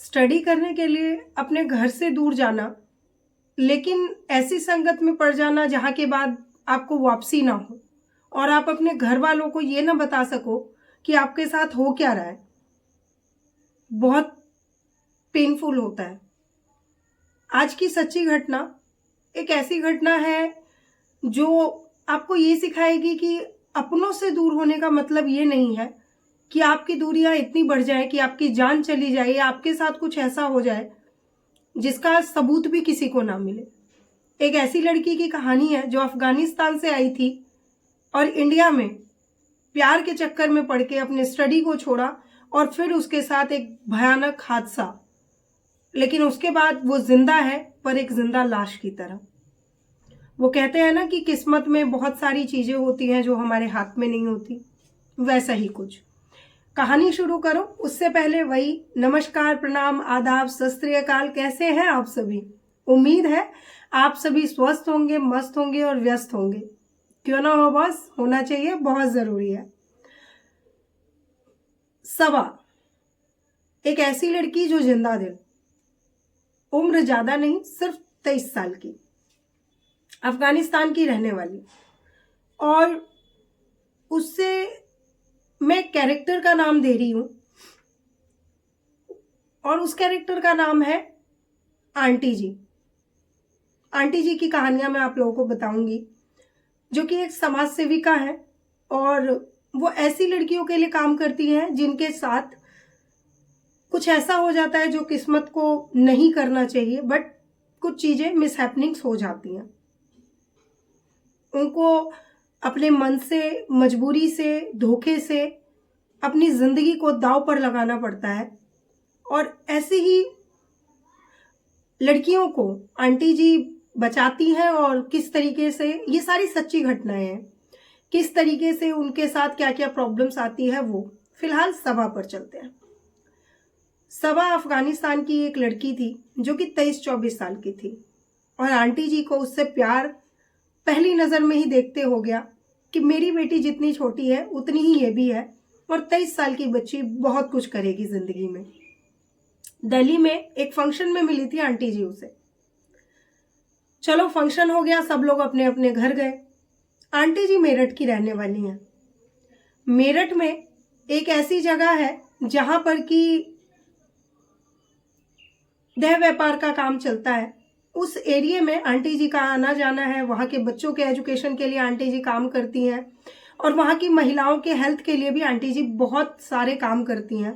Study करने के लिए अपने घर से दूर जाना, लेकिन ऐसी संगत में पड़ जाना जहाँ के बाद आपको वापसी ना हो और आप अपने घर वालों को ये ना बता सको कि आपके साथ हो क्या रहा है, बहुत पेनफुल होता है। आज की सच्ची घटना एक ऐसी घटना है जो आपको ये सिखाएगी कि अपनों से दूर होने का मतलब ये नहीं है कि आपकी दूरियां इतनी बढ़ जाए कि आपकी जान चली जाए या आपके साथ कुछ ऐसा हो जाए जिसका सबूत भी किसी को ना मिले। एक ऐसी लड़की की कहानी है जो अफगानिस्तान से आई थी और इंडिया में प्यार के चक्कर में पड़ के अपने स्टडी को छोड़ा और फिर उसके साथ एक भयानक हादसा, लेकिन उसके बाद वो जिंदा है पर एक जिंदा लाश की तरह। वो कहते हैं ना कि किस्मत में बहुत सारी चीजें होती हैं जो हमारे हाथ में नहीं होती, वैसा ही कुछ। कहानी शुरू करो उससे पहले वही नमस्कार, प्रणाम, आदाब, सत श्री अकाल। कैसे हैं आप सभी? उम्मीद है आप सभी स्वस्थ होंगे, मस्त होंगे और व्यस्त होंगे। क्यों ना हो बॉस, होना चाहिए, बहुत जरूरी है। सबा एक ऐसी लड़की जो जिंदा दिल, उम्र ज्यादा नहीं, सिर्फ 23 साल की, अफगानिस्तान की रहने वाली। और उससे मैं कैरेक्टर का नाम दे रही हूं और उस कैरेक्टर का नाम है आंटी जी। आंटी जी की कहानियां मैं आप लोगों को बताऊंगी, जो कि एक समाज सेविका है और वो ऐसी लड़कियों के लिए काम करती हैं जिनके साथ कुछ ऐसा हो जाता है जो किस्मत को नहीं करना चाहिए, बट कुछ चीजें मिसहैपनिंग्स हो जाती हैं। उनको अपने मन से, मजबूरी से, धोखे से अपनी जिंदगी को दांव पर लगाना पड़ता है। और ऐसी ही लड़कियों को आंटी जी बचाती हैं और किस तरीके से, ये सारी सच्ची घटनाएं हैं, किस तरीके से उनके साथ क्या क्या प्रॉब्लम्स आती है वो। फिलहाल सबा पर चलते हैं। सबा अफगानिस्तान की एक लड़की थी जो कि 23-24 साल की थी और आंटी जी को उससे प्यार पहली नजर में ही देखते हो गया कि मेरी बेटी जितनी छोटी है उतनी ही ये भी है और 23 साल की बच्ची बहुत कुछ करेगी जिंदगी में। दिल्ली में एक फंक्शन में मिली थी आंटी जी उसे। चलो फंक्शन हो गया, सब लोग अपने अपने घर गए। आंटी जी मेरठ की रहने वाली हैं। मेरठ में एक ऐसी जगह है जहां पर कि देह व्यापार का काम चलता है। उस एरिया में आंटी जी का आना जाना है। वहां के बच्चों के एजुकेशन के लिए आंटी जी काम करती हैं और वहां की महिलाओं के हेल्थ के लिए भी आंटी जी बहुत सारे काम करती हैं।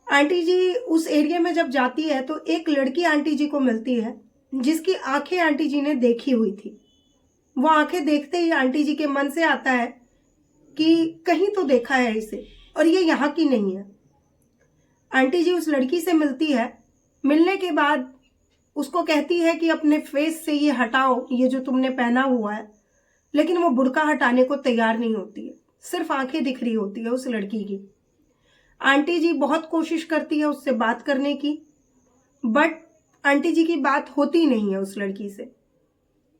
आंटी जी उस एरिया में जब जाती है तो एक लड़की आंटी जी को मिलती है जिसकी आंखें आंटी जी ने देखी हुई थी। वो आंखें देखते ही आंटी जी के मन से आता है कि कहीं तो देखा है इसे और ये यहाँ की नहीं है। आंटी जी उस लड़की से मिलती है। मिलने के बाद उसको कहती है कि अपने फेस से ये हटाओ, ये जो तुमने पहना हुआ है, लेकिन वो बुर्का हटाने को तैयार नहीं होती है। सिर्फ आंखें दिख रही होती है उस लड़की की। आंटी जी बहुत कोशिश करती है उससे बात करने की, बट आंटी जी की बात होती नहीं है उस लड़की से।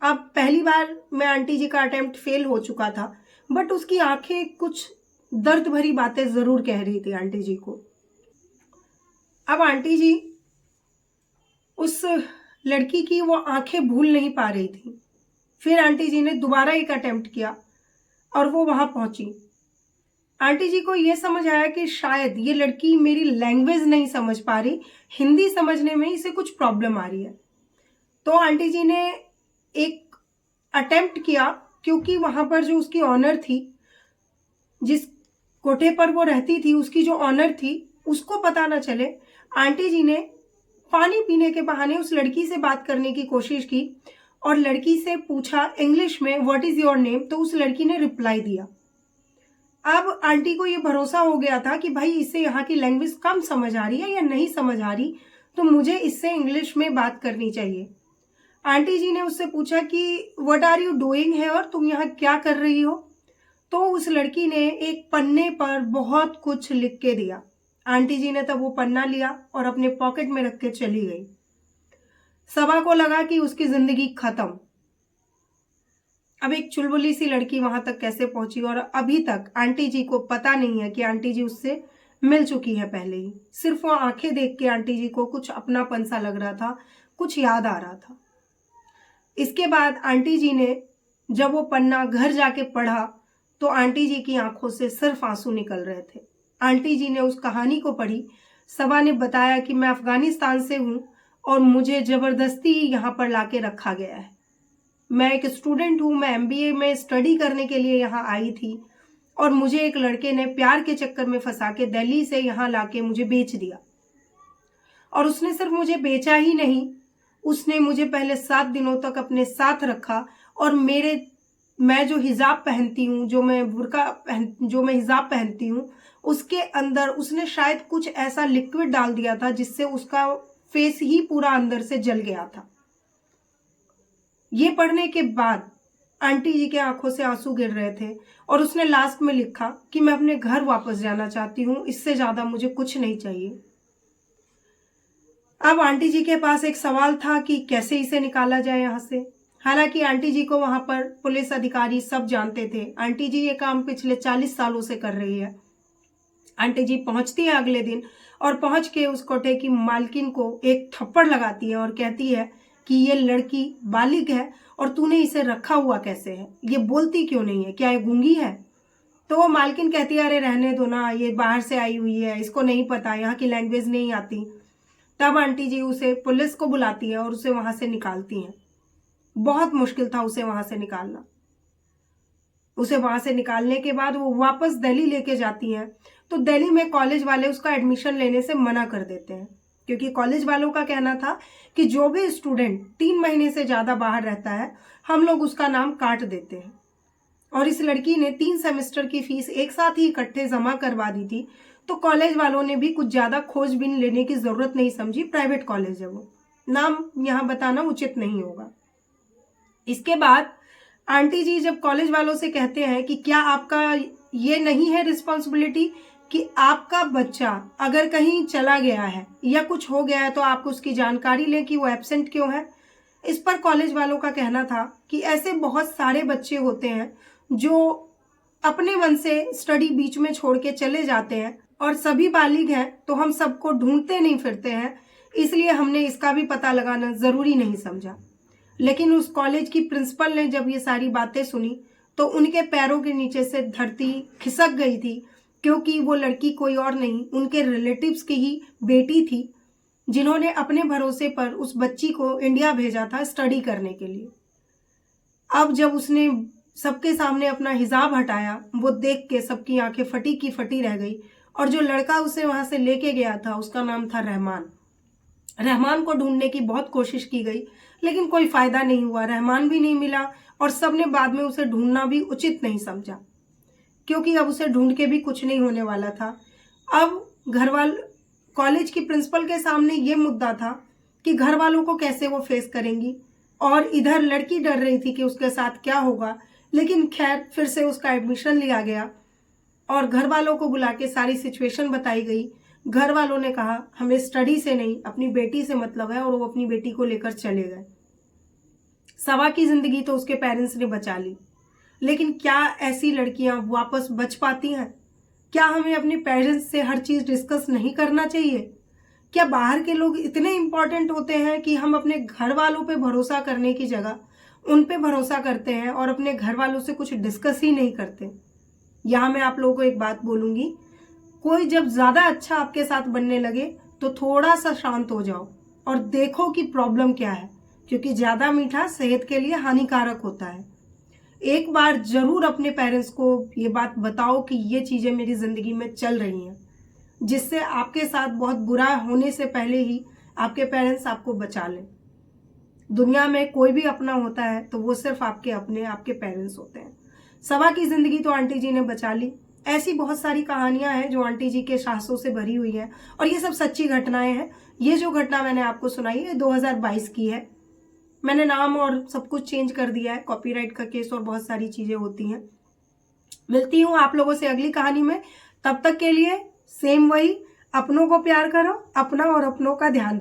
अब पहली बार में आंटी जी का अटेम्प्ट फेल हो चुका था, बट उसकी आंखें कुछ दर्द भरी बातें जरूर कह रही थी आंटी जी को। अब आंटी जी उस लड़की की वो आंखें भूल नहीं पा रही थी। फिर आंटी जी ने दोबारा एक अटेम्प्ट किया और वो वहां पहुंची। आंटी जी को ये समझ आया कि शायद ये लड़की मेरी लैंग्वेज नहीं समझ पा रही, हिंदी समझने में इसे कुछ प्रॉब्लम आ रही है। तो आंटी जी ने एक अटेम्प्ट किया, क्योंकि वहां पर जो उसकी ऑनर थी, जिस कोठे पर वो रहती थी, उसकी जो ऑनर थी उसको पता ना चले, आंटी जी ने पानी पीने के बहाने उस लड़की से बात करने की कोशिश की और लड़की से पूछा इंग्लिश में, व्हाट इज योर नेम। तो उस लड़की ने रिप्लाई दिया। अब आंटी को ये भरोसा हो गया था कि भाई इससे यहाँ की लैंग्वेज कम समझ आ रही है या नहीं समझ आ रही, तो मुझे इससे इंग्लिश में बात करनी चाहिए। आंटी जी ने उससे पूछा कि व्हाट आर यू डूइंग है, और तुम यहाँ क्या कर रही हो। तो उस लड़की ने एक पन्ने पर बहुत कुछ लिख के दिया। आंटी जी ने तब वो पन्ना लिया और अपने पॉकेट में रख के चली गई। सबा को लगा कि उसकी जिंदगी खत्म। अब एक चुलबुली सी लड़की वहां तक कैसे पहुंची, और अभी तक आंटी जी को पता नहीं है कि आंटी जी उससे मिल चुकी है पहले ही। सिर्फ वो आंखें देख के आंटी जी को कुछ अपनापन सा लग रहा था, कुछ याद आ रहा था। इसके बाद आंटी जी ने जब वो पन्ना घर जाके पढ़ा तो आंटी जी की आंखों से सिर्फ आंसू निकल रहे थे। आंटी जी ने उस कहानी को पढ़ी। सबा ने बताया कि मैं अफगानिस्तान से हूँ और मुझे जबरदस्ती यहाँ पर लाके रखा गया है। मैं एक स्टूडेंट हूँ, मैं MBA में स्टडी करने के लिए यहाँ आई थी और मुझे एक लड़के ने प्यार के चक्कर में फंसा के दिल्ली से यहाँ लाके मुझे बेच दिया। और उसने सिर्फ मुझे बेचा ही नहीं, उसने मुझे पहले 7 दिनों तक अपने साथ रखा और मैं जो हिजाब पहनती हूँ, जो मैं हिजाब पहनती हूँ, उसके अंदर उसने शायद कुछ ऐसा लिक्विड डाल दिया था जिससे उसका फेस ही पूरा अंदर से जल गया था। ये पढ़ने के बाद आंटी जी के आंखों से आंसू गिर रहे थे और उसने लास्ट में लिखा कि मैं अपने घर वापस जाना चाहती हूँ, इससे ज्यादा मुझे कुछ नहीं चाहिए। अब आंटी जी के पास एक सवाल था कि कैसे इसे निकाला जाए यहाँ से। हालांकि आंटी जी को वहां पर पुलिस अधिकारी सब जानते थे। आंटी जी ये काम पिछले 40 सालों से कर रही है। आंटी जी पहुंचती है अगले दिन और पहुंच के उस कोठे की मालकिन को एक थप्पड़ लगाती है और कहती है कि ये लड़की बालिग है और तूने इसे रखा हुआ कैसे है, ये बोलती क्यों नहीं है, क्या ये गूंगी है? तो वो मालकिन कहती है अरे रहने दो ना, ये बाहर से आई हुई है, इसको नहीं पता, यहाँ की लैंग्वेज नहीं आती। तब आंटी जी उसे पुलिस को बुलाती है और उसे वहां से निकालती हैं। बहुत मुश्किल था उसे वहां से निकालना। उसे वहां से निकालने के बाद वो वापस दिल्ली लेके जाती हैं। तो दिल्ली में कॉलेज वाले उसका एडमिशन लेने से मना कर देते हैं, क्योंकि कॉलेज वालों का कहना था कि जो भी स्टूडेंट 3 महीने से ज्यादा बाहर रहता है हम लोग उसका नाम काट देते हैं। और इस लड़की ने 3 सेमेस्टर की फीस एक साथ ही इकट्ठे जमा करवा दी थी, तो कॉलेज वालों ने भी कुछ ज्यादा खोजबीन लेने की जरूरत नहीं समझी। प्राइवेट कॉलेज है वो, नाम यहाँ बताना उचित नहीं होगा। इसके बाद आंटी जी जब कॉलेज वालों से कहते हैं कि क्या आपका ये नहीं है रिस्पॉन्सिबिलिटी कि आपका बच्चा अगर कहीं चला गया है या कुछ हो गया है तो आप उसकी जानकारी लें कि वो एब्सेंट क्यों है। इस पर कॉलेज वालों का कहना था कि ऐसे बहुत सारे बच्चे होते हैं जो अपने मन से स्टडी बीच में छोड़ के चले जाते हैं और सभी बालिग हैं तो हम सबको ढूंढते नहीं फिरते हैं, इसलिए हमने इसका भी पता लगाना जरूरी नहीं समझा। लेकिन उस कॉलेज की प्रिंसिपल ने जब ये सारी बातें सुनी तो उनके पैरों के नीचे से धरती खिसक गई थी, क्योंकि वो लड़की कोई और नहीं उनके रिलेटिव्स की ही बेटी थी, जिन्होंने अपने भरोसे पर उस बच्ची को इंडिया भेजा था स्टडी करने के लिए। अब जब उसने सबके सामने अपना हिजाब हटाया, वो देख के सबकी आंखें फटी की फटी रह गई। और जो लड़का उसे वहां से लेके गया था उसका नाम था रहमान। रहमान को ढूंढने की बहुत कोशिश की गई लेकिन कोई फायदा नहीं हुआ, रहमान भी नहीं मिला और सबने बाद में उसे ढूंढना भी उचित नहीं समझा, क्योंकि अब उसे ढूंढ के भी कुछ नहीं होने वाला था। अब कॉलेज की प्रिंसिपल के सामने ये मुद्दा था कि घर वालों को कैसे वो फेस करेंगी, और इधर लड़की डर रही थी कि उसके साथ क्या होगा। लेकिन खैर फिर से उसका एडमिशन लिया गया और घर वालों को बुला के सारी सिचुएशन बताई गई। घर वालों ने कहा हमें स्टडी से नहीं अपनी बेटी से मतलब है, और वो अपनी बेटी को लेकर चले गए। सबा की जिंदगी तो उसके पेरेंट्स ने बचा ली, लेकिन क्या ऐसी लड़कियां वापस बच पाती हैं? क्या हमें अपने पेरेंट्स से हर चीज डिस्कस नहीं करना चाहिए? क्या बाहर के लोग इतने इंपॉर्टेंट होते हैं कि हम अपने घर वालों पे भरोसा करने की जगह उन पे भरोसा करते हैं और अपने घर वालों से कुछ डिस्कस ही नहीं करते? यहाँ मैं आप लोगों को एक बात बोलूंगी, कोई जब ज्यादा अच्छा आपके साथ बनने लगे तो थोड़ा सा शांत हो जाओ और देखो कि प्रॉब्लम क्या है, क्योंकि ज्यादा मीठा सेहत के लिए हानिकारक होता है। एक बार जरूर अपने पेरेंट्स को ये बात बताओ कि ये चीजें मेरी जिंदगी में चल रही हैं, जिससे आपके साथ बहुत बुरा होने से पहले ही आपके पेरेंट्स आपको बचा लें। दुनिया में कोई भी अपना होता है तो वो सिर्फ आपके पेरेंट्स होते हैं। सबा की जिंदगी तो आंटी जी ने बचा ली। ऐसी बहुत सारी कहानियां हैं जो आंटी जी के साहसों से भरी हुई हैं, और ये सब सच्ची घटनाएं हैं। ये जो घटना मैंने आपको सुनाई है 2022 की है। मैंने नाम और सब कुछ चेंज कर दिया है, कॉपीराइट का केस और बहुत सारी चीजें होती हैं। मिलती हूँ आप लोगों से अगली कहानी में, तब तक के लिए सेम वही, अपनों को प्यार करो, अपना और अपनों का ध्यान